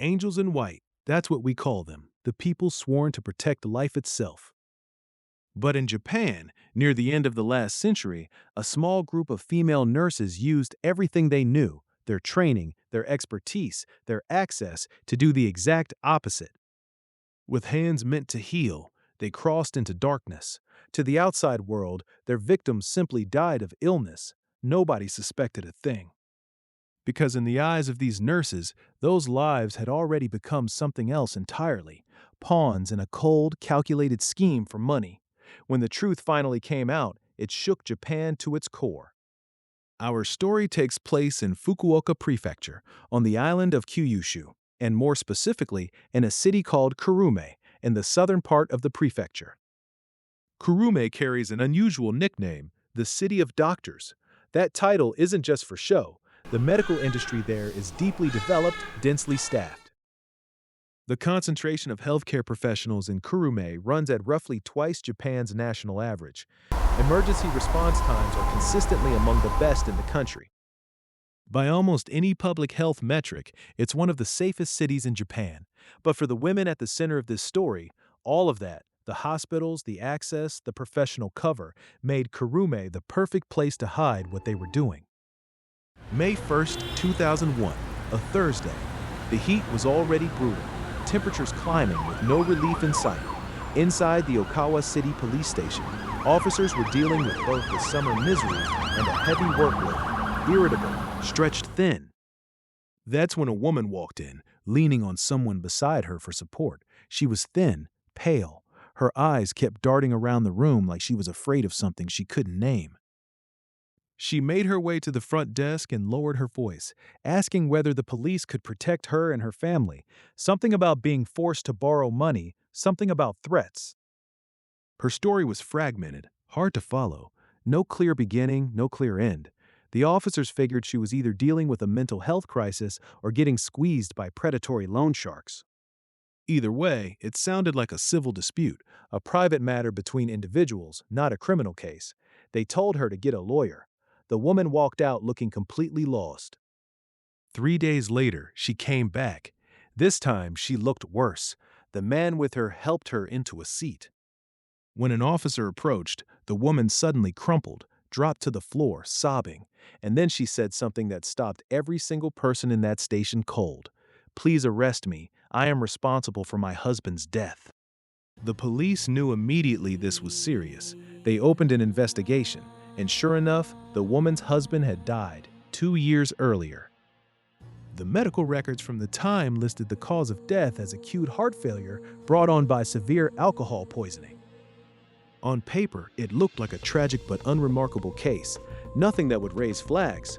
Angels in white, that's what we call them, the people sworn to protect life itself. But in Japan, near the end of the last century, a small group of female nurses used everything they knew, their training, their expertise, their access, to do the exact opposite. With hands meant to heal, they crossed into darkness. To the outside world, their victims simply died of illness. Nobody suspected a thing. Because in the eyes of these nurses, those lives had already become something else entirely, pawns in a cold, calculated scheme for money. When the truth finally came out, it shook Japan to its core. Our story takes place in Fukuoka Prefecture, on the island of Kyushu, and more specifically, in a city called Kurume, in the southern part of the prefecture. Kurume carries an unusual nickname, the City of Doctors. That title isn't just for show. The medical industry there is deeply developed, densely staffed. The concentration of healthcare professionals in Kurume runs at roughly twice Japan's national average. Emergency response times are consistently among the best in the country. By almost any public health metric, it's one of the safest cities in Japan. But for the women at the center of this story, all of that, the hospitals, the access, the professional cover, made Kurume the perfect place to hide what they were doing. May 1st, 2001, a Thursday. The heat was already brutal, temperatures climbing with no relief in sight. Inside the Okawa City Police Station, officers were dealing with both the summer misery and a heavy workload, irritable, stretched thin. That's when a woman walked in, leaning on someone beside her for support. She was thin, pale. Her eyes kept darting around the room like she was afraid of something she couldn't name. She made her way to the front desk and lowered her voice, asking whether the police could protect her and her family. Something about being forced to borrow money, something about threats. Her story was fragmented, hard to follow. No clear beginning, no clear end. The officers figured she was either dealing with a mental health crisis or getting squeezed by predatory loan sharks. Either way, it sounded like a civil dispute, a private matter between individuals, not a criminal case. They told her to get a lawyer. The woman walked out looking completely lost. 3 days later, she came back. This time, she looked worse. The man with her helped her into a seat. When an officer approached, the woman suddenly crumpled, dropped to the floor, sobbing, and then she said something that stopped every single person in that station cold. "Please arrest me. I am responsible for my husband's death." The police knew immediately this was serious. They opened an investigation. And sure enough, the woman's husband had died 2 years earlier. The medical records from the time listed the cause of death as acute heart failure brought on by severe alcohol poisoning. On paper, it looked like a tragic but unremarkable case, nothing that would raise flags.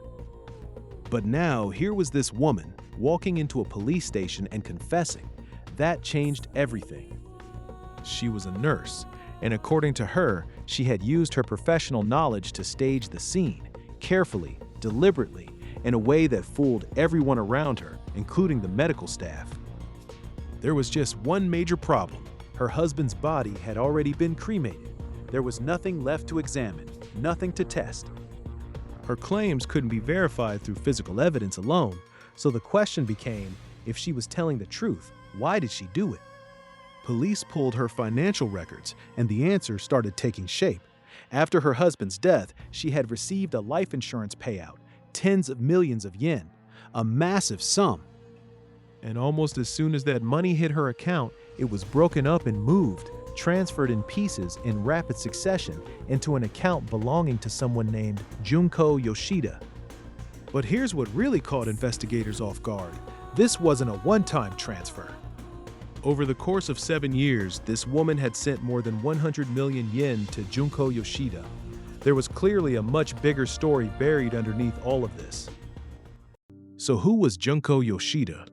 But now, here was this woman, walking into a police station and confessing. That changed everything. She was a nurse. And according to her, she had used her professional knowledge to stage the scene, carefully, deliberately, in a way that fooled everyone around her, including the medical staff. There was just one major problem. Her husband's body had already been cremated. There was nothing left to examine, nothing to test. Her claims couldn't be verified through physical evidence alone, so the question became, if she was telling the truth, why did she do it? Police pulled her financial records, and the answer started taking shape. After her husband's death, she had received a life insurance payout, tens of millions of yen, a massive sum. And almost as soon as that money hit her account, it was broken up and moved, transferred in pieces in rapid succession into an account belonging to someone named Junko Yoshida. But here's what really caught investigators off guard. This wasn't a one-time transfer. Over the course of 7 years, this woman had sent more than 100 million yen to Junko Yoshida. There was clearly a much bigger story buried underneath all of this. So who was Junko Yoshida?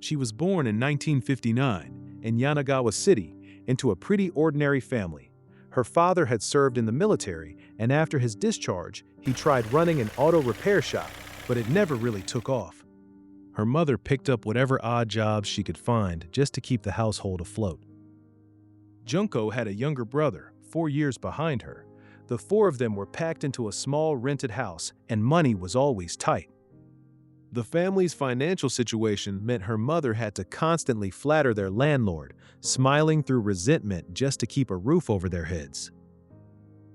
She was born in 1959 in Yanagawa City into a pretty ordinary family. Her father had served in the military, and after his discharge, he tried running an auto repair shop, but it never really took off. Her mother picked up whatever odd jobs she could find just to keep the household afloat. Junko had a younger brother, 4 years behind her. The four of them were packed into a small rented house, and money was always tight. The family's financial situation meant her mother had to constantly flatter their landlord, smiling through resentment just to keep a roof over their heads.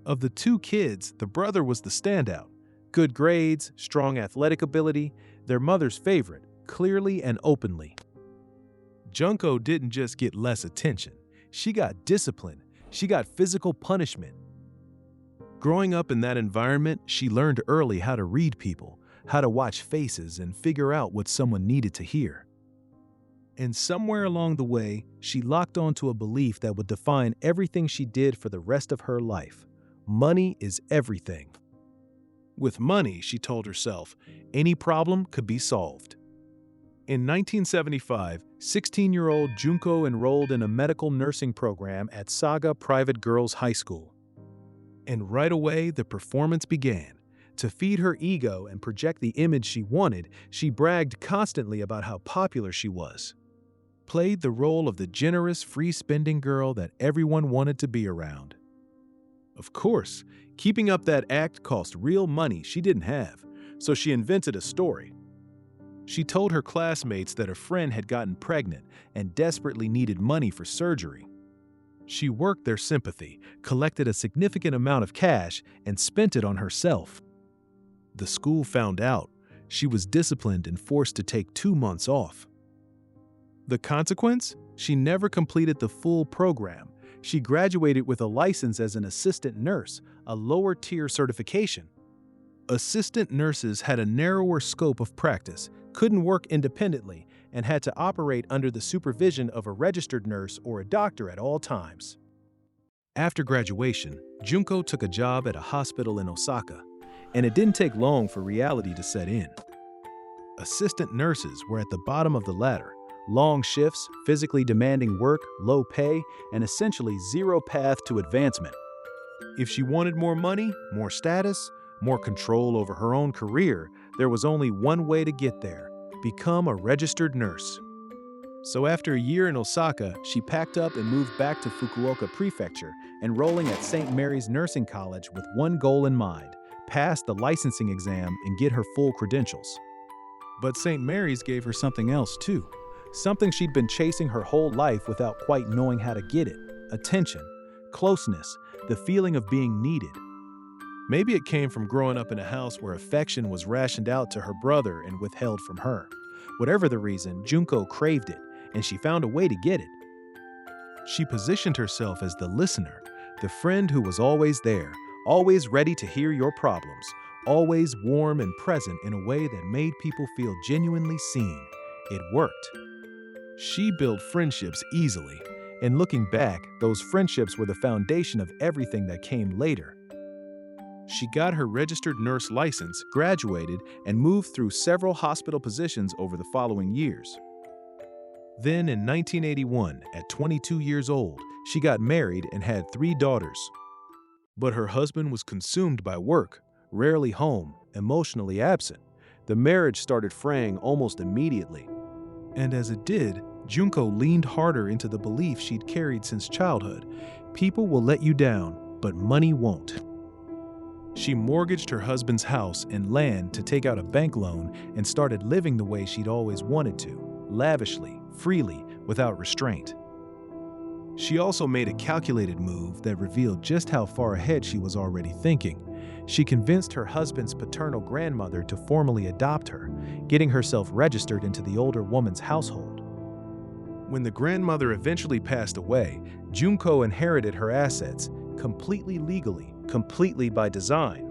Of the two kids, the brother was the standout. Good grades, strong athletic ability, their mother's favorite, clearly and openly. Junko didn't just get less attention. She got discipline. She got physical punishment. Growing up in that environment, she learned early how to read people, how to watch faces and figure out what someone needed to hear. And somewhere along the way, she locked onto a belief that would define everything she did for the rest of her life. Money is everything. With money, she told herself, any problem could be solved. In 1975, 16-year-old Junko enrolled in a medical nursing program at Saga Private Girls High School. And right away, the performance began. To feed her ego and project the image she wanted, she bragged constantly about how popular she was. Played the role of the generous, free-spending girl that everyone wanted to be around. Of course, keeping up that act cost real money she didn't have, so she invented a story. She told her classmates that a friend had gotten pregnant and desperately needed money for surgery. She worked their sympathy, collected a significant amount of cash, and spent it on herself. The school found out. She was disciplined and forced to take 2 months off. The consequence? She never completed the full program. She graduated with a license as an assistant nurse, a lower-tier certification. Assistant nurses had a narrower scope of practice, couldn't work independently, and had to operate under the supervision of a registered nurse or a doctor at all times. After graduation, Junko took a job at a hospital in Osaka, and it didn't take long for reality to set in. Assistant nurses were at the bottom of the ladder. Long shifts, physically demanding work, low pay, and essentially zero path to advancement. If she wanted more money, more status, more control over her own career, there was only one way to get there: become a registered nurse. So after a year in Osaka, she packed up and moved back to Fukuoka Prefecture, enrolling at St. Mary's Nursing College with one goal in mind: pass the licensing exam and get her full credentials. But St. Mary's gave her something else too. Something she'd been chasing her whole life without quite knowing how to get it: attention, closeness, the feeling of being needed. Maybe it came from growing up in a house where affection was rationed out to her brother and withheld from her. Whatever the reason, Junko craved it, and she found a way to get it. She positioned herself as the listener, the friend who was always there, always ready to hear your problems, always warm and present in a way that made people feel genuinely seen. It worked. She built friendships easily, and looking back, those friendships were the foundation of everything that came later. She got her registered nurse license, graduated, and moved through several hospital positions over the following years. Then in 1981, at 22 years old, she got married and had 3 daughters. But her husband was consumed by work, rarely home, emotionally absent. The marriage started fraying almost immediately. And as it did, Junko leaned harder into the belief she'd carried since childhood: people will let you down, but money won't. She mortgaged her husband's house and land to take out a bank loan and started living the way she'd always wanted to: lavishly, freely, without restraint. She also made a calculated move that revealed just how far ahead she was already thinking. She convinced her husband's paternal grandmother to formally adopt her, getting herself registered into the older woman's household. When the grandmother eventually passed away, Junko inherited her assets, completely legally, completely by design.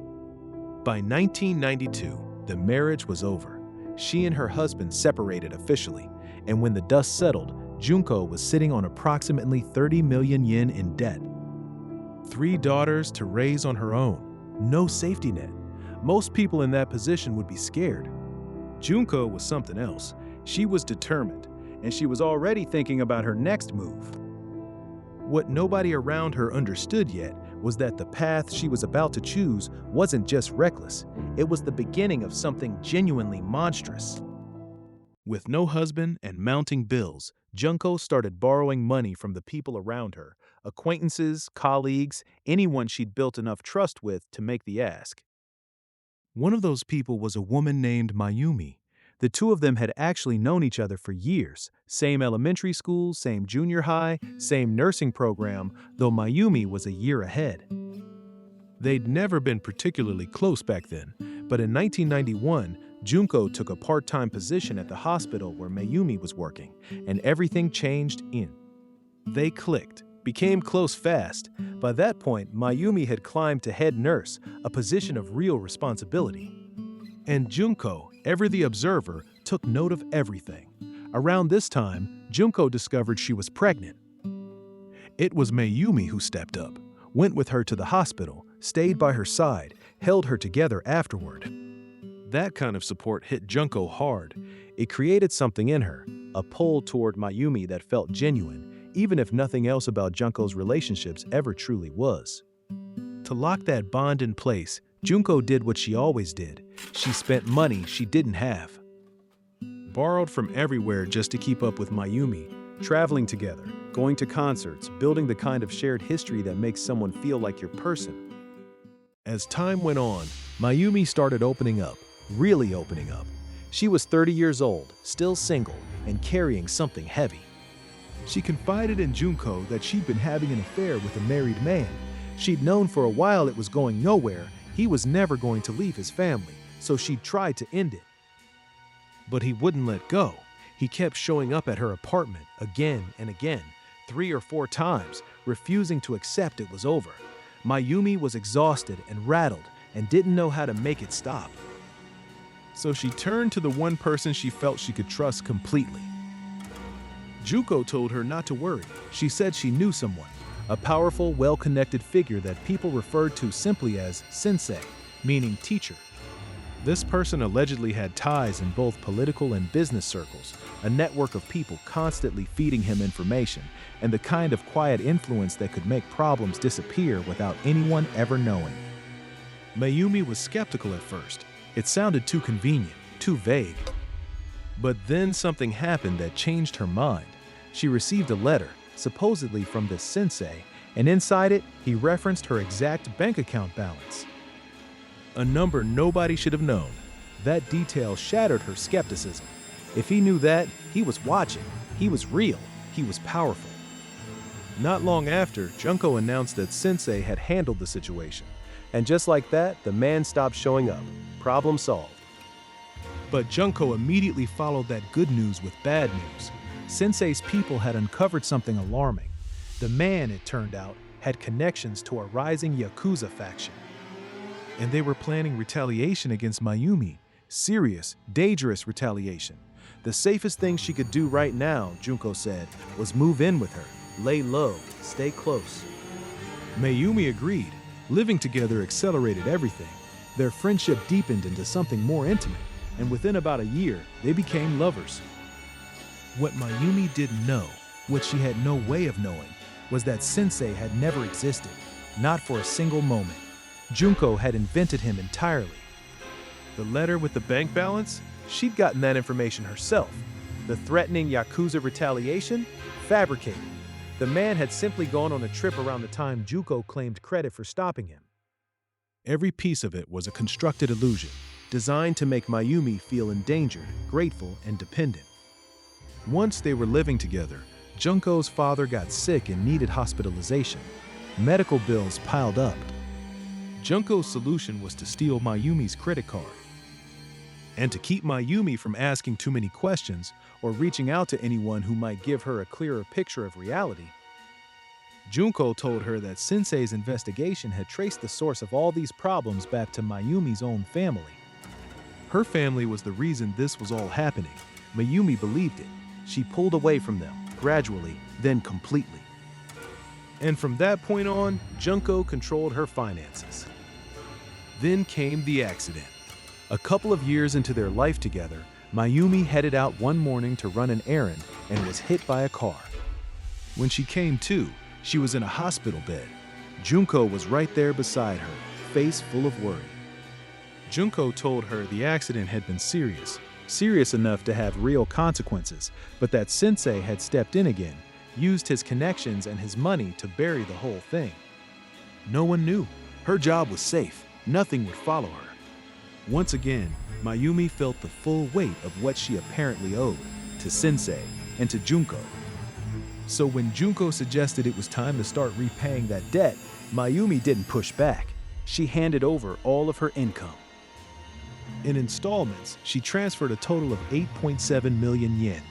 By 1992, the marriage was over. She and her husband separated officially, and when the dust settled, Junko was sitting on approximately 30 million yen in debt. 3 daughters to raise on her own. No safety net. Most people in that position would be scared. Junko was something else. She was determined, and she was already thinking about her next move. What nobody around her understood yet was that the path she was about to choose wasn't just reckless. It was the beginning of something genuinely monstrous. With no husband and mounting bills, Junko started borrowing money from the people around her: acquaintances, colleagues, anyone she'd built enough trust with to make the ask. One of those people was a woman named Mayumi. The two of them had actually known each other for years. Same elementary school, same junior high, same nursing program, though Mayumi was a year ahead. They'd never been particularly close back then, but in 1991, Junko took a part-time position at the hospital where Mayumi was working, and everything changed in. They clicked, became close fast. By that point, Mayumi had climbed to head nurse, a position of real responsibility. And Junko, ever the observer, took note of everything. Around this time, Junko discovered she was pregnant. It was Mayumi who stepped up, went with her to the hospital, stayed by her side, held her together afterward. That kind of support hit Junko hard. It created something in her, a pull toward Mayumi that felt genuine, even if nothing else about Junko's relationships ever truly was. To lock that bond in place, Junko did what she always did. She spent money she didn't have. Borrowed from everywhere just to keep up with Mayumi, traveling together, going to concerts, building the kind of shared history that makes someone feel like your person. As time went on, Mayumi started opening up, really opening up. She was 30 years old, still single, and carrying something heavy. She confided in Junko that she'd been having an affair with a married man. She'd known for a while it was going nowhere. He was never going to leave his family, so she'd tried to end it. But he wouldn't let go. He kept showing up at her apartment again and again, 3 or 4 times, refusing to accept it was over. Mayumi was exhausted and rattled and didn't know how to make it stop. So she turned to the one person she felt she could trust completely. Junko told her not to worry. She said she knew someone, a powerful, well-connected figure that people referred to simply as sensei, meaning teacher. This person allegedly had ties in both political and business circles, a network of people constantly feeding him information, and the kind of quiet influence that could make problems disappear without anyone ever knowing. Mayumi was skeptical at first. It sounded too convenient, too vague. But then something happened that changed her mind. She received a letter, supposedly from this sensei, and inside it, he referenced her exact bank account balance. A number nobody should have known. That detail shattered her skepticism. If he knew that, he was watching. He was real. He was powerful. Not long after, Junko announced that Sensei had handled the situation. And just like that, the man stopped showing up. Problem solved. But Junko immediately followed that good news with bad news. Sensei's people had uncovered something alarming. The man, it turned out, had connections to a rising Yakuza faction. And they were planning retaliation against Mayumi. Serious, dangerous retaliation. The safest thing she could do right now, Junko said, was move in with her, lay low, stay close. Mayumi agreed. Living together accelerated everything. Their friendship deepened into something more intimate, and within about a year, they became lovers. What Mayumi didn't know, what she had no way of knowing, was that Sensei had never existed, not for a single moment. Junko had invented him entirely. The letter with the bank balance? She'd gotten that information herself. The threatening Yakuza retaliation? Fabricated. The man had simply gone on a trip around the time Junko claimed credit for stopping him. Every piece of it was a constructed illusion, designed to make Mayumi feel endangered, grateful, and dependent. Once they were living together, Junko's father got sick and needed hospitalization. Medical bills piled up. Junko's solution was to steal Mayumi's credit card. And to keep Mayumi from asking too many questions or reaching out to anyone who might give her a clearer picture of reality, Junko told her that Sensei's investigation had traced the source of all these problems back to Mayumi's own family. Her family was the reason this was all happening. Mayumi believed it. She pulled away from them, gradually, then completely. And from that point on, Junko controlled her finances. Then came the accident. A couple of years into their life together, Mayumi headed out one morning to run an errand and was hit by a car. When she came to, she was in a hospital bed. Junko was right there beside her, face full of worry. Junko told her the accident had been serious enough to have real consequences, but that Sensei had stepped in again, used his connections and his money to bury the whole thing. No one knew. Her job was safe. Nothing would follow her. Once again, Mayumi felt the full weight of what she apparently owed to Sensei and to Junko. So when Junko suggested it was time to start repaying that debt, Mayumi didn't push back. She handed over all of her income. In installments, she transferred a total of 8.7 million yen.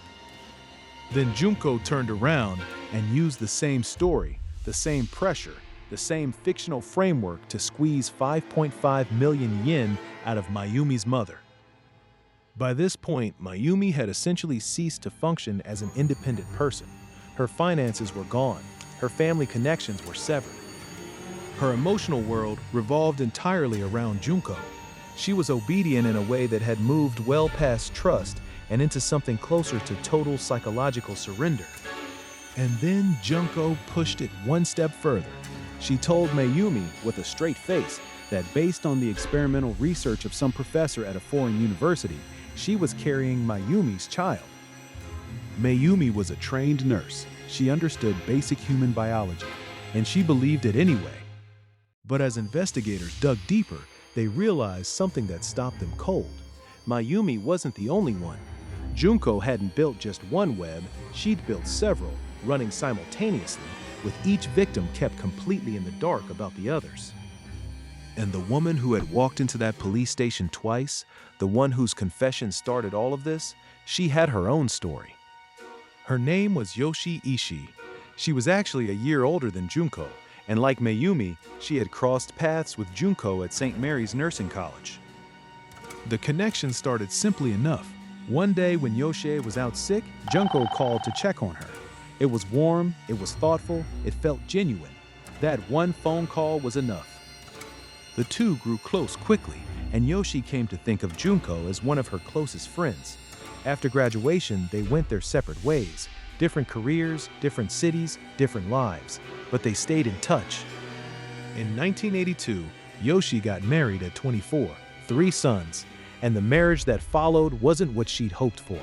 Then Junko turned around and used the same story, the same pressure, the same fictional framework to squeeze 5.5 million yen out of Mayumi's mother. By this point, Mayumi had essentially ceased to function as an independent person. Her finances were gone. Her family connections were severed. Her emotional world revolved entirely around Junko. She was obedient in a way that had moved well past trust and into something closer to total psychological surrender. And then Junko pushed it one step further. She told Mayumi with a straight face that based on the experimental research of some professor at a foreign university, she was carrying Mayumi's child. Mayumi was a trained nurse. She understood basic human biology, and she believed it anyway. But as investigators dug deeper, they realized something that stopped them cold. Mayumi wasn't the only one. Junko hadn't built just one web, she'd built several, running simultaneously, with each victim kept completely in the dark about the others. And the woman who had walked into that police station twice, the one whose confession started all of this, she had her own story. Her name was Yoshi Ishii. She was actually a year older than Junko, and like Mayumi, she had crossed paths with Junko at St. Mary's Nursing College. The connection started simply enough. One day when Yoshi was out sick, Junko called to check on her. It was warm, it was thoughtful, it felt genuine. That one phone call was enough. The two grew close quickly, and Yoshi came to think of Junko as one of her closest friends. After graduation, they went their separate ways. Different careers, different cities, different lives. But they stayed in touch. In 1982, Yoshi got married at 24, 3 sons, and the marriage that followed wasn't what she'd hoped for.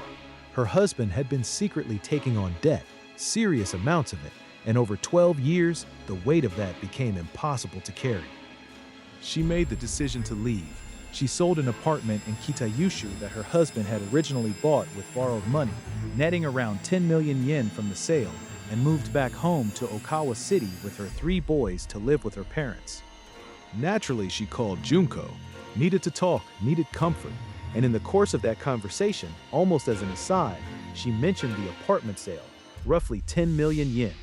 Her husband had been secretly taking on debt, serious amounts of it, and over 12 years, the weight of that became impossible to carry. She made the decision to leave. She sold an apartment in Kitayushu that her husband had originally bought with borrowed money, netting around 10 million yen from the sale, and moved back home to Okawa City with her 3 boys to live with her parents. Naturally, she called Junko, needed to talk, needed comfort, and in the course of that conversation, almost as an aside, she mentioned the apartment sale, roughly 10 million yen.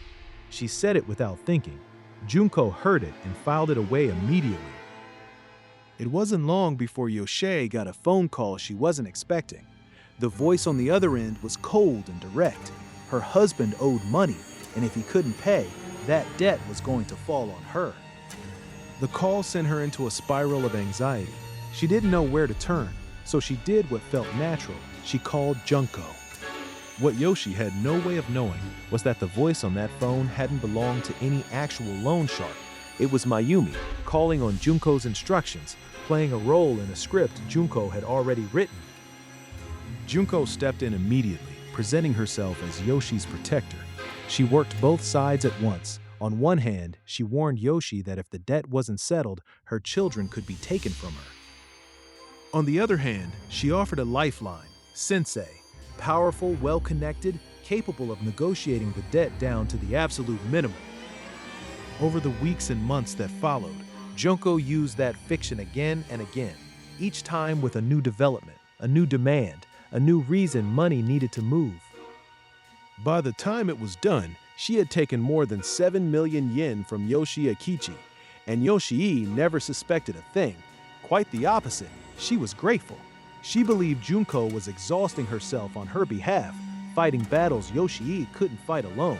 She said it without thinking. Junko heard it and filed it away immediately. It wasn't long before Yoshie got a phone call she wasn't expecting. The voice on the other end was cold and direct. Her husband owed money, and if he couldn't pay, that debt was going to fall on her. The call sent her into a spiral of anxiety. She didn't know where to turn, so she did what felt natural. She called Junko. What Yoshi had no way of knowing was that the voice on that phone hadn't belonged to any actual loan shark. It was Mayumi, calling on Junko's instructions, playing a role in a script Junko had already written. Junko stepped in immediately, presenting herself as Yoshi's protector. She worked both sides at once. On one hand, she warned Yoshi that if the debt wasn't settled, her children could be taken from her. On the other hand, she offered a lifeline, Sensei, powerful, well-connected, capable of negotiating the debt down to the absolute minimum. Over the weeks and months that followed, Junko used that fiction again and again, each time with a new development, a new demand, a new reason money needed to move. By the time it was done, she had taken more than 7 million yen from Yoshi Akichi, and Yoshii never suspected a thing. Quite the opposite, she was grateful. She believed Junko was exhausting herself on her behalf, fighting battles Yoshii couldn't fight alone.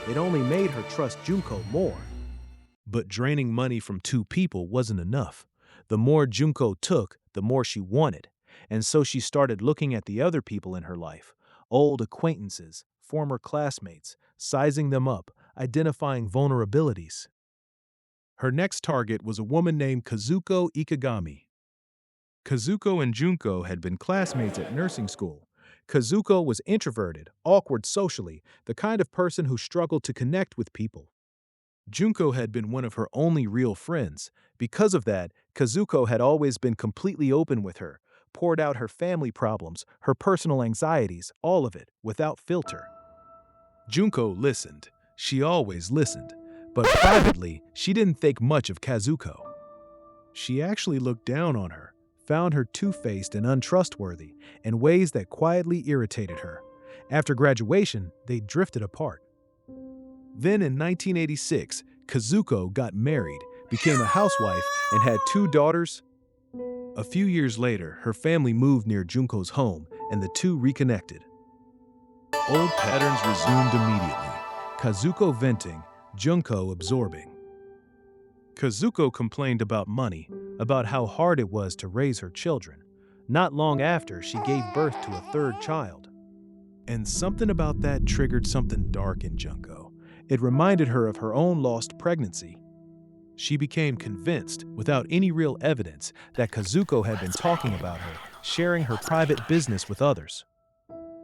It only made her trust Junko more. But draining money from 2 people wasn't enough. The more Junko took, the more she wanted. And so she started looking at the other people in her life, old acquaintances, former classmates, sizing them up, identifying vulnerabilities. Her next target was a woman named Kazuko Ikegami. Kazuko and Junko had been classmates at nursing school. Kazuko was introverted, awkward socially, the kind of person who struggled to connect with people. Junko had been one of her only real friends. Because of that, Kazuko had always been completely open with her, poured out her family problems, her personal anxieties, all of it, without filter. Junko listened. She always listened. But privately, she didn't think much of Kazuko. She actually looked down on her, found her two-faced and untrustworthy in ways that quietly irritated her. After graduation, they drifted apart. Then in 1986, Kazuko got married, became a housewife, and had two daughters. A few years later, her family moved near Junko's home, and the two reconnected. Old patterns resumed immediately. Kazuko venting, Junko absorbing. Kazuko complained about money, about how hard it was to raise her children. Not long after, she gave birth to a third child. And something about that triggered something dark in Junko. It reminded her of her own lost pregnancy. She became convinced, without any real evidence, that Kazuko had been talking about her, sharing her private business with others.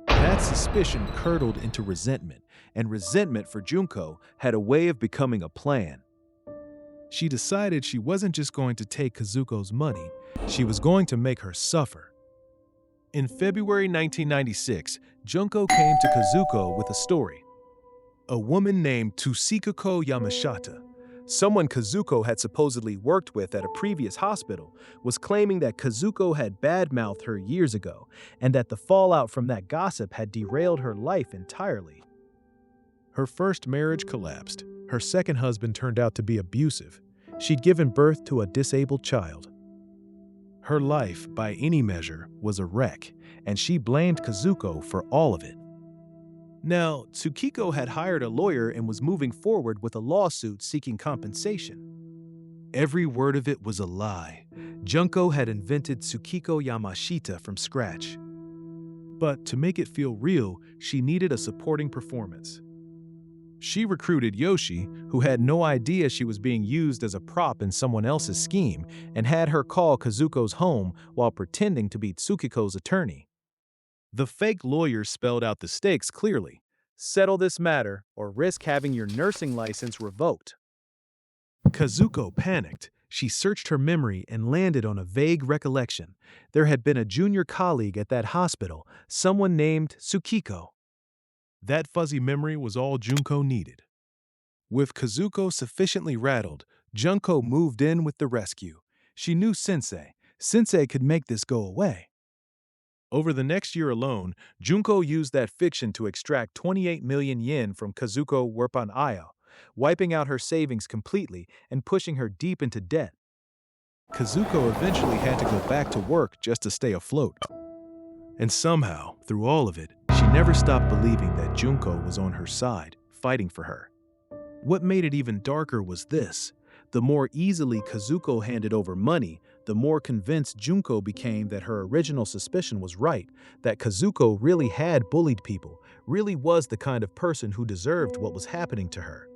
That suspicion curdled into resentment, and resentment for Junko had a way of becoming a plan. She decided she wasn't just going to take Kazuko's money, she was going to make her suffer. In February 1996, Junko came to Kazuko with a story. A woman named Tsuchiko Yamashita, someone Kazuko had supposedly worked with at a previous hospital, was claiming that Kazuko had badmouthed her years ago and that the fallout from that gossip had derailed her life entirely. Her first marriage collapsed. Her second husband turned out to be abusive. She'd given birth to a disabled child. Her life, by any measure, was a wreck, and she blamed Kazuko for all of it. Now, Tsukiko had hired a lawyer and was moving forward with a lawsuit seeking compensation. Every word of it was a lie. Junko had invented Tsukiko Yamashita from scratch. But to make it feel real, she needed a supporting performance. She recruited Yoshi, who had no idea she was being used as a prop in someone else's scheme, and had her call Kazuko's home while pretending to be Tsukiko's attorney. The fake lawyer spelled out the stakes clearly. Settle this matter or risk having your nursing license revoked. Kazuko panicked. She searched her memory and landed on a vague recollection. There had been a junior colleague at that hospital, someone named Tsukiko. That fuzzy memory was all Junko needed. With Kazuko sufficiently rattled, Junko moved in with the rescue. She knew Sensei. Sensei could make this go away. Over the next year alone, Junko used that fiction to extract 28 million yen from Kazuko Werpan-Ayo, wiping out her savings completely and pushing her deep into debt. Kazuko eventually had to go back to work just to stay afloat. And somehow, through all of it, she never stopped believing that Junko was on her side, fighting for her. What made it even darker was this. The more easily Kazuko handed over money, the more convinced Junko became that her original suspicion was right, that Kazuko really had bullied people, really was the kind of person who deserved what was happening to her.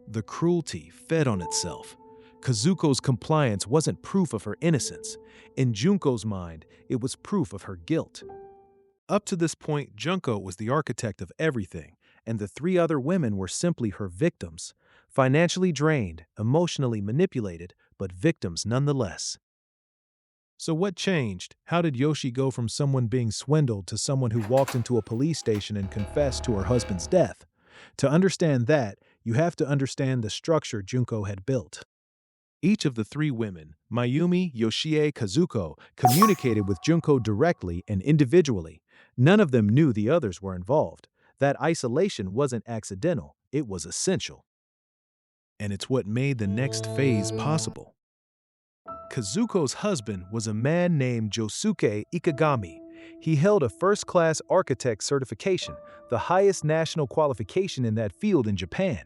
The cruelty fed on itself. Kazuko's compliance wasn't proof of her innocence. In Junko's mind, it was proof of her guilt. Up to this point, Junko was the architect of everything, and the three other women were simply her victims. Financially drained, emotionally manipulated, but victims nonetheless. So what changed? How did Yoshi go from someone being swindled to someone who walked into a police station and confessed to her husband's death? To understand that, you have to understand the structure Junko had built. Each of the three women, Mayumi, Yoshie, Kazuko, communicated with Junko directly and individually. None of them knew the others were involved. That isolation wasn't accidental, it was essential. And it's what made the next phase possible. Kazuko's husband was a man named Josuke Ikegami. He held a first-class architect certification, the highest national qualification in that field in Japan.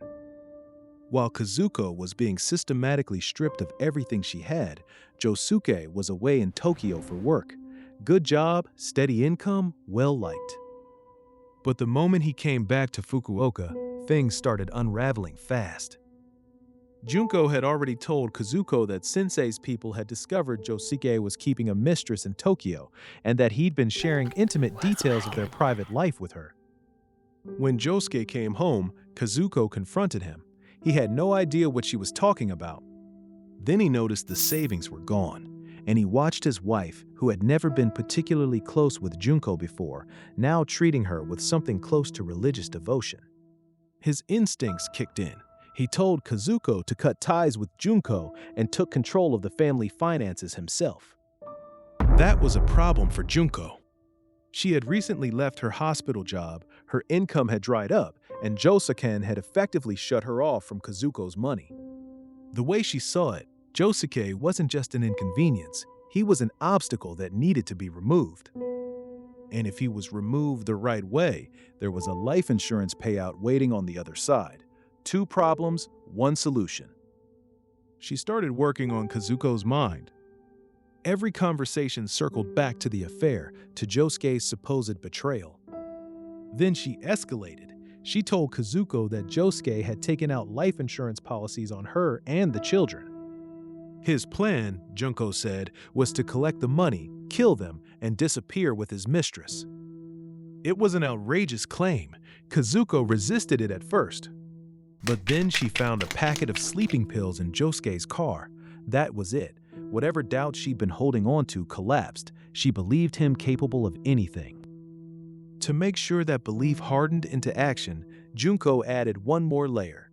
While Kazuko was being systematically stripped of everything she had, Josuke was away in Tokyo for work. Good job, steady income, well-liked. But the moment he came back to Fukuoka, things started unraveling fast. Junko had already told Kazuko that Sensei's people had discovered Josuke was keeping a mistress in Tokyo and that he'd been sharing intimate details of their private life with her. When Josuke came home, Kazuko confronted him. He had no idea what she was talking about. Then he noticed the savings were gone, and he watched his wife, who had never been particularly close with Junko before, now treating her with something close to religious devotion. His instincts kicked in. He told Kazuko to cut ties with Junko and took control of the family finances himself. That was a problem for Junko. She had recently left her hospital job, her income had dried up, and Josuke had effectively shut her off from Kazuko's money. The way she saw it, Josuke wasn't just an inconvenience, he was an obstacle that needed to be removed. And if he was removed the right way, there was a life insurance payout waiting on the other side. 2 problems, 1 solution. She started working on Kazuko's mind. Every conversation circled back to the affair, to Josuke's supposed betrayal. Then she escalated. She told Kazuko that Josuke had taken out life insurance policies on her and the children. His plan, Junko said, was to collect the money, kill them, and disappear with his mistress. It was an outrageous claim. Kazuko resisted it at first. But then she found a packet of sleeping pills in Josuke's car. That was it. Whatever doubts she'd been holding on to collapsed. She believed him capable of anything. To make sure that belief hardened into action, Junko added one more layer.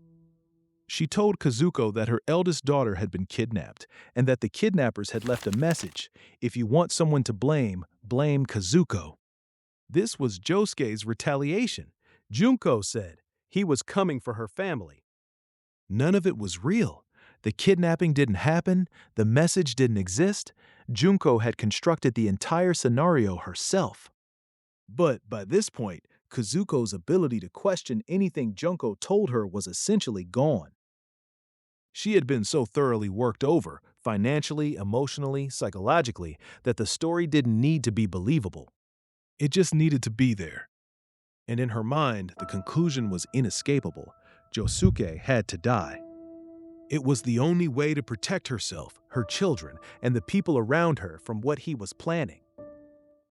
She told Kazuko that her eldest daughter had been kidnapped, and that the kidnappers had left a message: if you want someone to blame, blame Kazuko. This was Josuke's retaliation. Junko said he was coming for her family. None of it was real. The kidnapping didn't happen, the message didn't exist. Junko had constructed the entire scenario herself. But by this point, Kazuko's ability to question anything Junko told her was essentially gone. She had been so thoroughly worked over, financially, emotionally, psychologically, that the story didn't need to be believable. It just needed to be there. And in her mind, the conclusion was inescapable. Josuke had to die. It was the only way to protect herself, her children, and the people around her from what he was planning.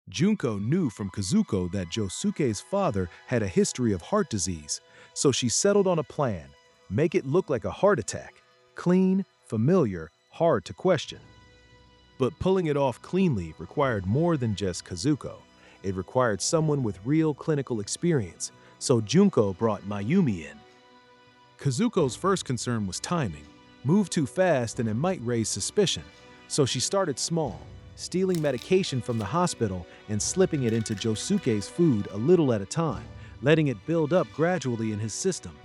Junko knew from Kazuko that Josuke's father had a history of heart disease, so she settled on a plan: make it look like a heart attack. Clean, familiar, hard to question. But pulling it off cleanly required more than just Kazuko. It required someone with real clinical experience, so Junko brought Mayumi in. Kazuko's first concern was timing. Move too fast and it might raise suspicion. So she started small, stealing medication from the hospital and slipping it into Josuke's food a little at a time, letting it build up gradually in his system.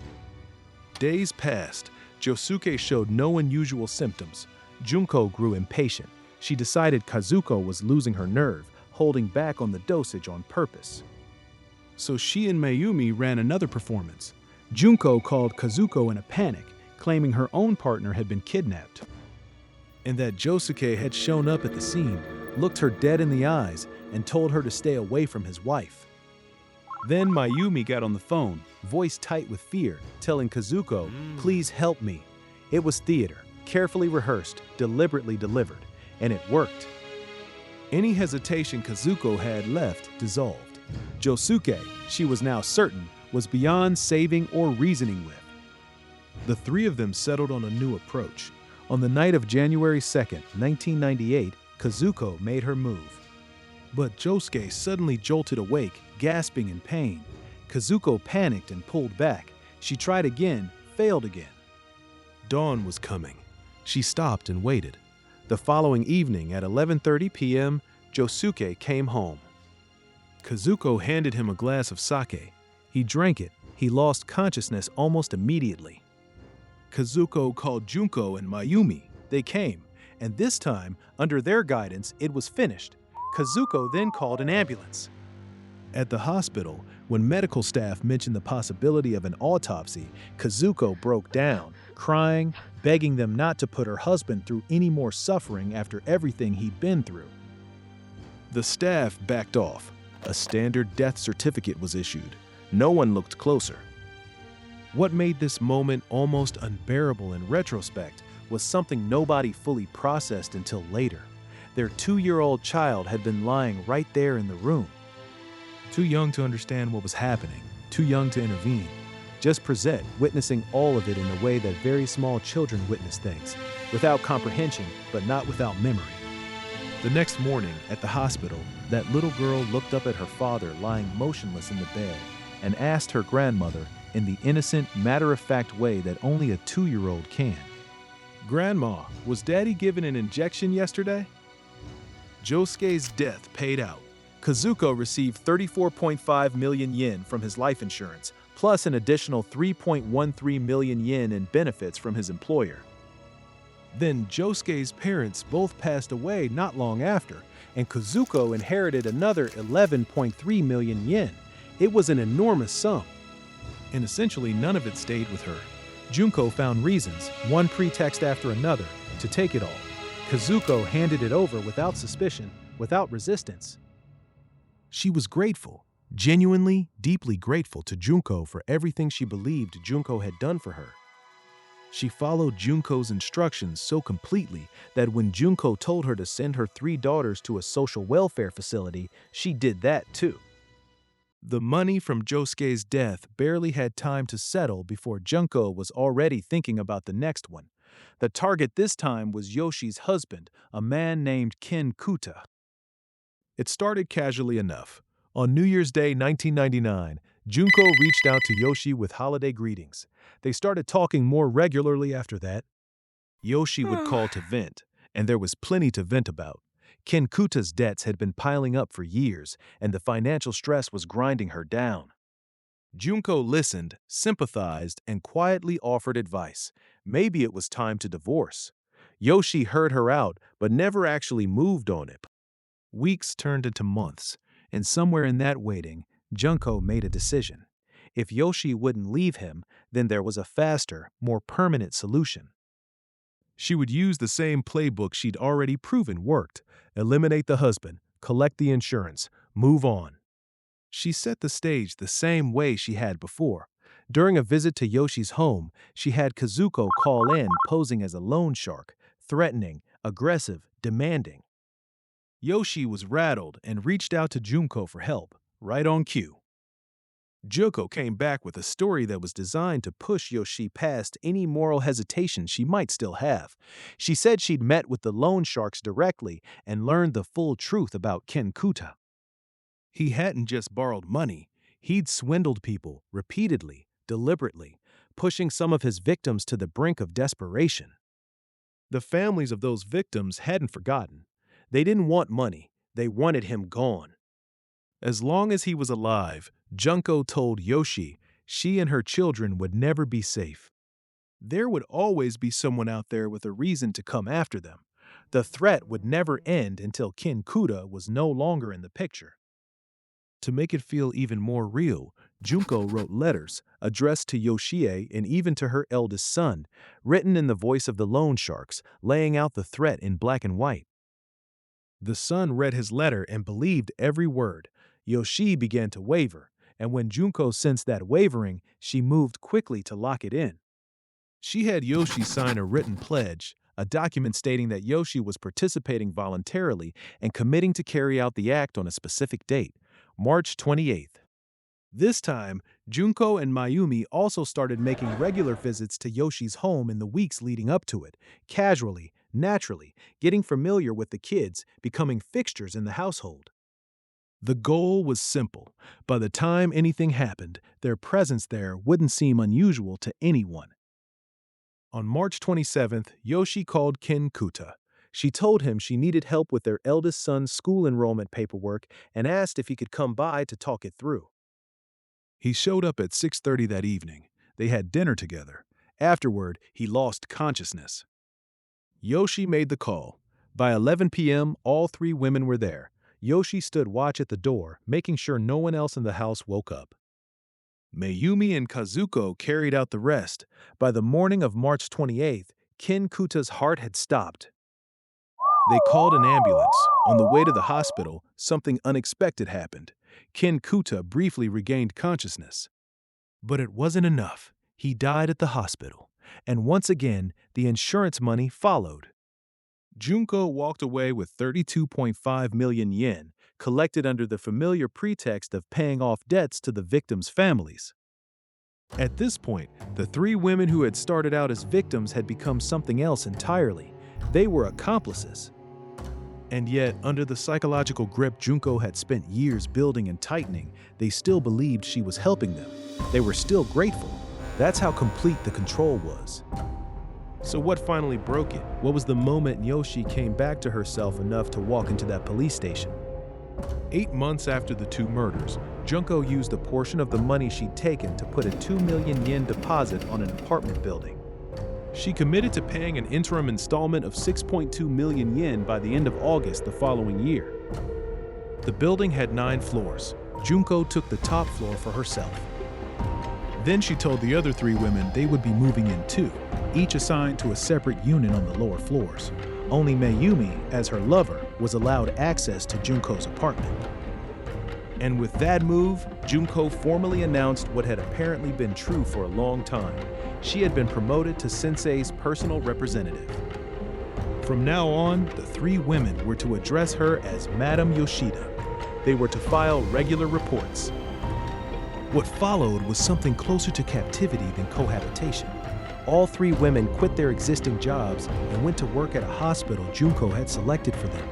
Days passed. Josuke showed no unusual symptoms. Junko grew impatient. She decided Kazuko was losing her nerve, holding back on the dosage on purpose. So she and Mayumi ran another performance. Junko called Kazuko in a panic, claiming her own partner had been kidnapped, and that Josuke had shown up at the scene, looked her dead in the eyes, and told her to stay away from his wife. Then Mayumi got on the phone, voice tight with fear, telling Kazuko, "Please help me." It was theater, carefully rehearsed, deliberately delivered, and it worked. Any hesitation Kazuko had left dissolved. Josuke, she was now certain, was beyond saving or reasoning with. The 3 of them settled on a new approach. On the night of January 2nd, 1998, Kazuko made her move. But Josuke suddenly jolted awake, gasping in pain. Kazuko panicked and pulled back. She tried again, failed again. Dawn was coming. She stopped and waited. The following evening at 11:30 p.m., Josuke came home. Kazuko handed him a glass of sake. He drank it. He lost consciousness almost immediately. Kazuko called Junko and Mayumi. They came, and this time, under their guidance, it was finished. Kazuko then called an ambulance. At the hospital, when medical staff mentioned the possibility of an autopsy, Kazuko broke down, crying, begging them not to put her husband through any more suffering after everything he'd been through. The staff backed off. A standard death certificate was issued. No one looked closer. What made this moment almost unbearable in retrospect was something nobody fully processed until later. Their 2-year-old child had been lying right there in the room. Too young to understand what was happening, too young to intervene. just present, witnessing all of it in the way that very small children witness things, without comprehension, but not without memory. The next morning, at the hospital, that little girl looked up at her father lying motionless in the bed and asked her grandmother, in the innocent, matter-of-fact way that only a 2-year-old can, "Grandma, was Daddy given an injection yesterday?" Josuke's death paid out. Kazuko received 34.5 million yen from his life insurance, plus an additional 3.13 million yen in benefits from his employer. Then Josuke's parents both passed away not long after, and Kazuko inherited another 11.3 million yen. It was an enormous sum, and essentially none of it stayed with her. Junko found reasons, one pretext after another, to take it all. Kazuko handed it over without suspicion, without resistance. She was grateful, genuinely, deeply grateful to Junko for everything she believed Junko had done for her. She followed Junko's instructions so completely that when Junko told her to send her 3 daughters to a social welfare facility, she did that too. The money from Josuke's death barely had time to settle before Junko was already thinking about the next one. The target this time was Yoshi's husband, a man named Ken Kuta. It started casually enough. On New Year's Day 1999, Junko reached out to Yoshi with holiday greetings. They started talking more regularly after that. Yoshi would call to vent, and there was plenty to vent about. Ken Kuta's debts had been piling up for years, and the financial stress was grinding her down. Junko listened, sympathized, and quietly offered advice. Maybe it was time to divorce. Yoshi heard her out, but never actually moved on it. Weeks turned into months, and somewhere in that waiting, Junko made a decision. If Yoshi wouldn't leave him, then there was a faster, more permanent solution. She would use the same playbook she'd already proven worked: eliminate the husband, collect the insurance, move on. She set the stage the same way she had before. During a visit to Yoshi's home, she had Kazuko call in posing as a loan shark, threatening, aggressive, demanding. Yoshi was rattled and reached out to Junko for help, right on cue. Junko came back with a story that was designed to push Yoshi past any moral hesitation she might still have. She said she'd met with the loan sharks directly and learned the full truth about Ken Kuta. He hadn't just borrowed money, he'd swindled people repeatedly, deliberately, pushing some of his victims to the brink of desperation. The families of those victims hadn't forgotten. They didn't want money, they wanted him gone. As long as he was alive, Junko told Yoshi she and her children would never be safe. There would always be someone out there with a reason to come after them. The threat would never end until Ken Kuta was no longer in the picture. To make it feel even more real, Junko wrote letters addressed to Yoshie and even to her eldest son, written in the voice of the loan sharks, laying out the threat in black and white. The son read his letter and believed every word. Yoshi began to waver, and when Junko sensed that wavering, she moved quickly to lock it in. She had Yoshi sign a written pledge, a document stating that Yoshi was participating voluntarily and committing to carry out the act on a specific date, March 28th. This time, Junko and Mayumi also started making regular visits to Yoshi's home in the weeks leading up to it, casually, naturally, getting familiar with the kids, becoming fixtures in the household. The goal was simple. By the time anything happened, their presence there wouldn't seem unusual to anyone. On March 27th, Yoshi called Ken Kuta. She told him she needed help with their eldest son's school enrollment paperwork and asked if he could come by to talk it through. He showed up at 6:30 that evening. They had dinner together. Afterward, he lost consciousness. Yoshi made the call. By 11 p.m., all 3 women were there. Yoshi stood watch at the door, making sure no one else in the house woke up. Mayumi and Kazuko carried out the rest. By the morning of March 28th, Ken Kuta's heart had stopped. They called an ambulance. On the way to the hospital, something unexpected happened. Ken Kuta briefly regained consciousness. But it wasn't enough. He died at the hospital. And once again, the insurance money followed. Junko walked away with 32.5 million yen, collected under the familiar pretext of paying off debts to the victims' families. At this point, the three women who had started out as victims had become something else entirely. They were accomplices. And yet, under the psychological grip Junko had spent years building and tightening, they still believed she was helping them. They were still grateful. That's how complete the control was. So what finally broke it? What was the moment Yoshi came back to herself enough to walk into that police station? 8 months after the two murders, Junko used a portion of the money she'd taken to put a 2 million yen deposit on an apartment building. She committed to paying an interim installment of 6.2 million yen by the end of August the following year. The building had 9 floors. Junko took the top floor for herself. Then she told the other 3 women they would be moving in too, each assigned to a separate unit on the lower floors. Only Mayumi, as her lover, was allowed access to Junko's apartment. And with that move, Junko formally announced what had apparently been true for a long time. She had been promoted to Sensei's personal representative. From now on, the 3 women were to address her as Madame Yoshida. They were to file regular reports. What followed was something closer to captivity than cohabitation. All 3 women quit their existing jobs and went to work at a hospital Junko had selected for them.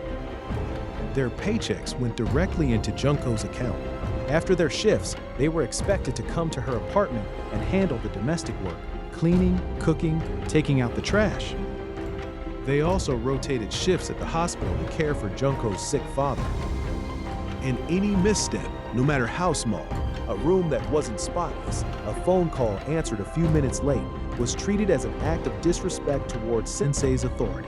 Their paychecks went directly into Junko's account. After their shifts, they were expected to come to her apartment and handle the domestic work, cleaning, cooking, taking out the trash. They also rotated shifts at the hospital to care for Junko's sick father. And any misstep, no matter how small, a room that wasn't spotless, a phone call answered a few minutes late, was treated as an act of disrespect towards Sensei's authority.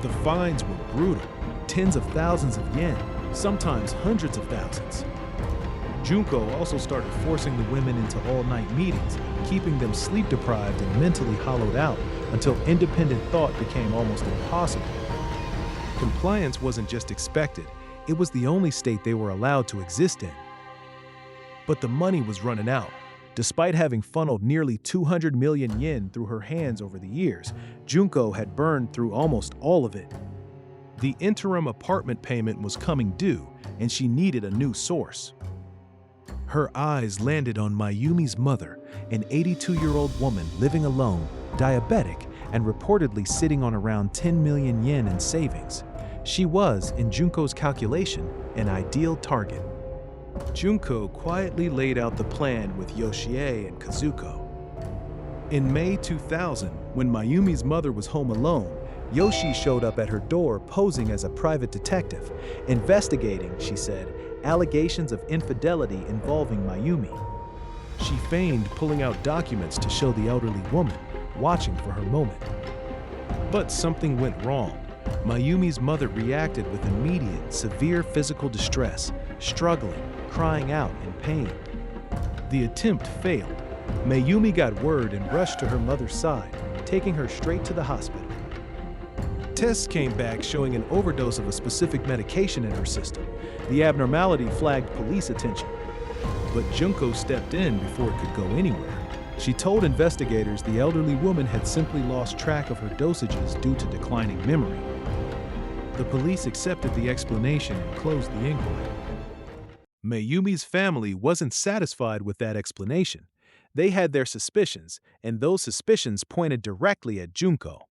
The fines were brutal, tens of thousands of yen, sometimes hundreds of thousands. Junko also started forcing the women into all-night meetings, keeping them sleep-deprived and mentally hollowed out until independent thought became almost impossible. Compliance wasn't just expected, it was the only state they were allowed to exist in. But the money was running out. Despite having funneled nearly 200 million yen through her hands over the years, Junko had burned through almost all of it. The interim apartment payment was coming due, and she needed a new source. Her eyes landed on Mayumi's mother, an 82-year-old woman living alone, diabetic, and reportedly sitting on around 10 million yen in savings. She was, in Junko's calculation, an ideal target. Junko quietly laid out the plan with Yoshie and Kazuko. In May 2000, when Mayumi's mother was home alone, Yoshi showed up at her door posing as a private detective, investigating, she said, allegations of infidelity involving Mayumi. She feigned pulling out documents to show the elderly woman, watching for her moment. But something went wrong. Mayumi's mother reacted with immediate, severe physical distress, struggling, crying out in pain. The attempt failed. Mayumi got word and rushed to her mother's side, taking her straight to the hospital. Tests came back showing an overdose of a specific medication in her system. The abnormality flagged police attention. But Junko stepped in before it could go anywhere. She told investigators the elderly woman had simply lost track of her dosages due to declining memory. The police accepted the explanation and closed the inquiry. Mayumi's family wasn't satisfied with that explanation. They had their suspicions, and those suspicions pointed directly at Junko.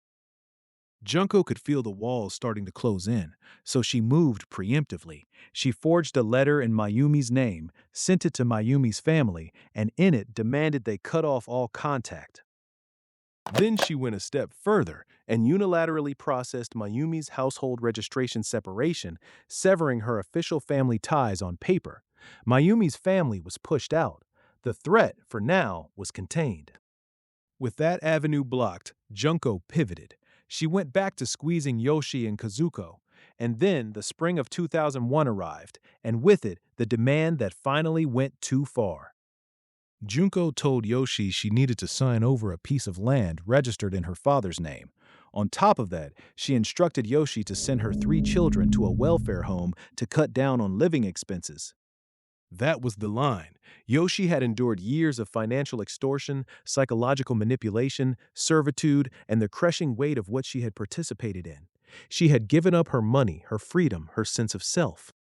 Junko could feel the walls starting to close in, so she moved preemptively. She forged a letter in Mayumi's name, sent it to Mayumi's family, and in it demanded they cut off all contact. Then she went a step further and unilaterally processed Mayumi's household registration separation, severing her official family ties on paper. Mayumi's family was pushed out. The threat, for now, was contained. With that avenue blocked, Junko pivoted. She went back to squeezing Yoshi and Kazuko, and then the spring of 2001 arrived, and with it, the demand that finally went too far. Junko told Yoshi she needed to sign over a piece of land registered in her father's name. On top of that, she instructed Yoshi to send her 3 children to a welfare home to cut down on living expenses. That was the line. Yoshi had endured years of financial extortion, psychological manipulation, servitude, and the crushing weight of what she had participated in. She had given up her money, her freedom, her sense of self.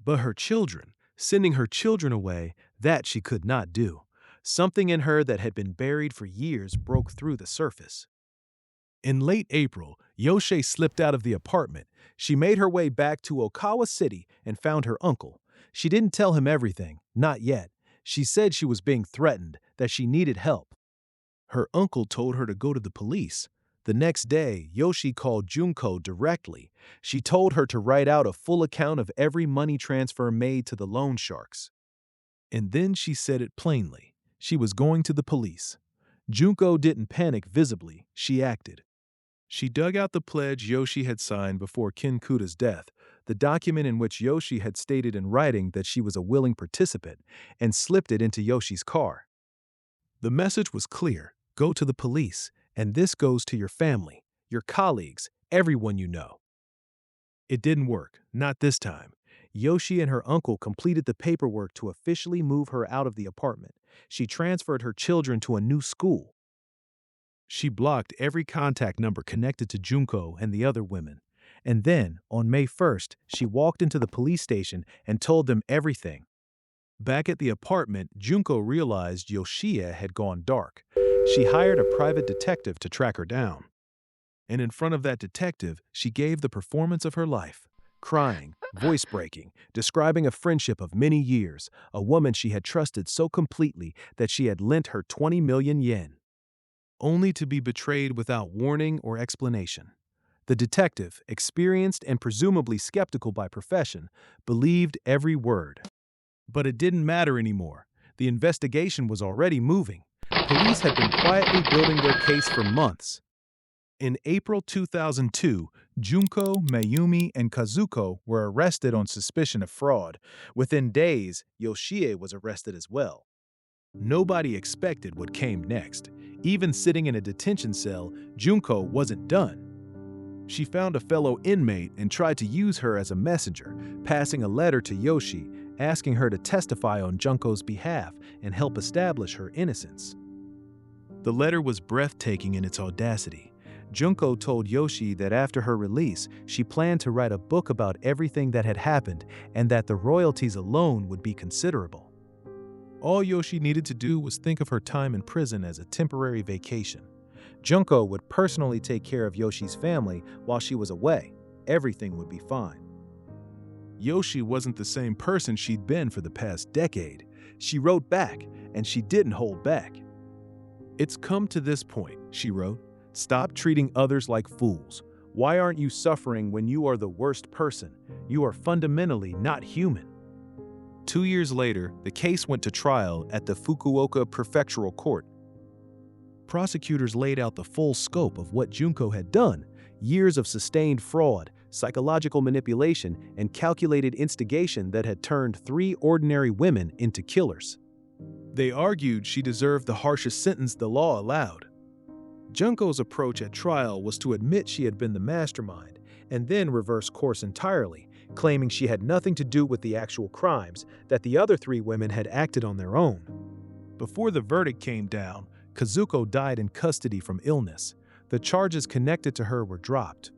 But her children, sending her children away, that she could not do. Something in her that had been buried for years broke through the surface. In late April, Yoshie slipped out of the apartment. She made her way back to Okawa City and found her uncle. She didn't tell him everything, not yet. She said she was being threatened, that she needed help. Her uncle told her to go to the police. The next day, Yoshie called Junko directly. She told her to write out a full account of every money transfer made to the loan sharks. And then she said it plainly. She was going to the police. Junko didn't panic visibly. She acted. She dug out the pledge Yoshie had signed before Kinkuta's death, the document in which Yoshie had stated in writing that she was a willing participant, and slipped it into Yoshie's car. The message was clear. Go to the police, and this goes to your family, your colleagues, everyone you know. It didn't work, not this time. Yoshie and her uncle completed the paperwork to officially move her out of the apartment. She transferred her children to a new school. She blocked every contact number connected to Junko and the other women. And then, on May 1st, she walked into the police station and told them everything. Back at the apartment, Junko realized Yoshie had gone dark. She hired a private detective to track her down. And in front of that detective, she gave the performance of her life. Crying, voice breaking, describing a friendship of many years, a woman she had trusted so completely that she had lent her 20 million yen. Only to be betrayed without warning or explanation. The detective, experienced and presumably skeptical by profession, believed every word. But it didn't matter anymore. The investigation was already moving. Police had been quietly building their case for months. In April 2002, Junko, Mayumi, and Kazuko were arrested on suspicion of fraud. Within days, Yoshie was arrested as well. Nobody expected what came next. Even sitting in a detention cell, Junko wasn't done. She found a fellow inmate and tried to use her as a messenger, passing a letter to Yoshie, asking her to testify on Junko's behalf and help establish her innocence. The letter was breathtaking in its audacity. Junko told Yoshie that after her release, she planned to write a book about everything that had happened and that the royalties alone would be considerable. All Yoshie needed to do was think of her time in prison as a temporary vacation. Junko would personally take care of Yoshie's family while she was away. Everything would be fine. Yoshie wasn't the same person she'd been for the past decade. She wrote back, and she didn't hold back. "It's come to this point," she wrote. "Stop treating others like fools. Why aren't you suffering when you are the worst person? You are fundamentally not human." 2 years later, the case went to trial at the Fukuoka Prefectural Court. Prosecutors laid out the full scope of what Junko had done: years of sustained fraud, psychological manipulation, and calculated instigation that had turned 3 ordinary women into killers. They argued she deserved the harshest sentence the law allowed. Junko's approach at trial was to admit she had been the mastermind, and then reverse course entirely, claiming she had nothing to do with the actual crimes, that the other 3 women had acted on their own. Before the verdict came down, Kazuko died in custody from illness. The charges connected to her were dropped.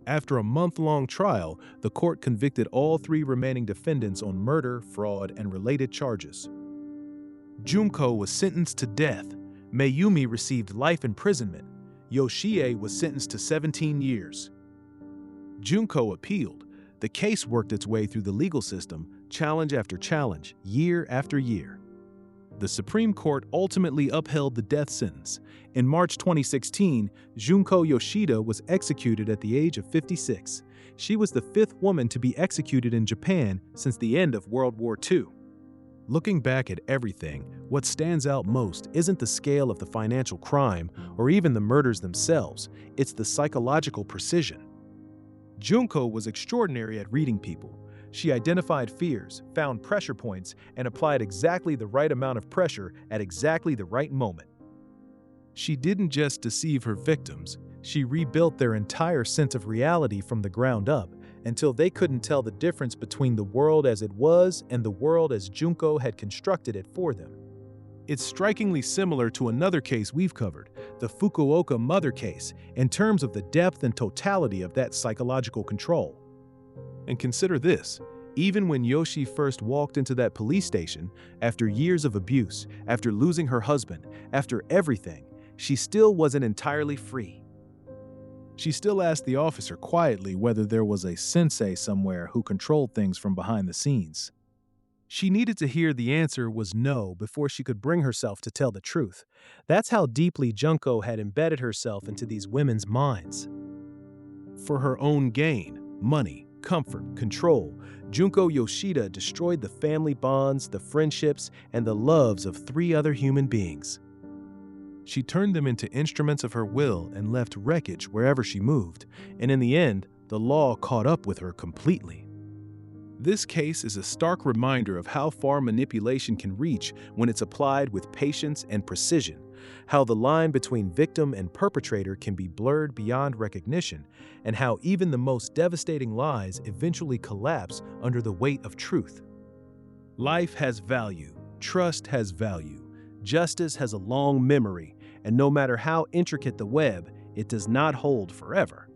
After a month-long trial, the court convicted all 3 remaining defendants on murder, fraud, and related charges. Junko was sentenced to death. Mayumi received life imprisonment. Yoshie was sentenced to 17 years. Junko appealed. The case worked its way through the legal system, challenge after challenge, year after year. The Supreme Court ultimately upheld the death sentence. In March 2016, Junko Yoshida was executed at the age of 56. She was the 5th woman to be executed in Japan since the end of World War II. Looking back at everything, what stands out most isn't the scale of the financial crime or even the murders themselves, it's the psychological precision. Junko was extraordinary at reading people. She identified fears, found pressure points, and applied exactly the right amount of pressure at exactly the right moment. She didn't just deceive her victims, she rebuilt their entire sense of reality from the ground up until they couldn't tell the difference between the world as it was and the world as Junko had constructed it for them. It's strikingly similar to another case we've covered, the Fukuoka mother case, in terms of the depth and totality of that psychological control. And consider this, Even when Yoshi first walked into that police station, after years of abuse, after losing her husband, after everything, she still wasn't entirely free. She still asked the officer quietly whether there was a sensei somewhere who controlled things from behind the scenes. She needed to hear the answer was no before she could bring herself to tell the truth. That's how deeply Junko had embedded herself into these women's minds. For her own gain, money, comfort, control, Junko Yoshida destroyed the family bonds, the friendships, and the loves of 3 other human beings. She turned them into instruments of her will and left wreckage wherever she moved, and in the end, the law caught up with her completely. This case is a stark reminder of how far manipulation can reach when it's applied with patience and precision, how the line between victim and perpetrator can be blurred beyond recognition, and how even the most devastating lies eventually collapse under the weight of truth. Life has value, trust has value, justice has a long memory, and no matter how intricate the web, it does not hold forever.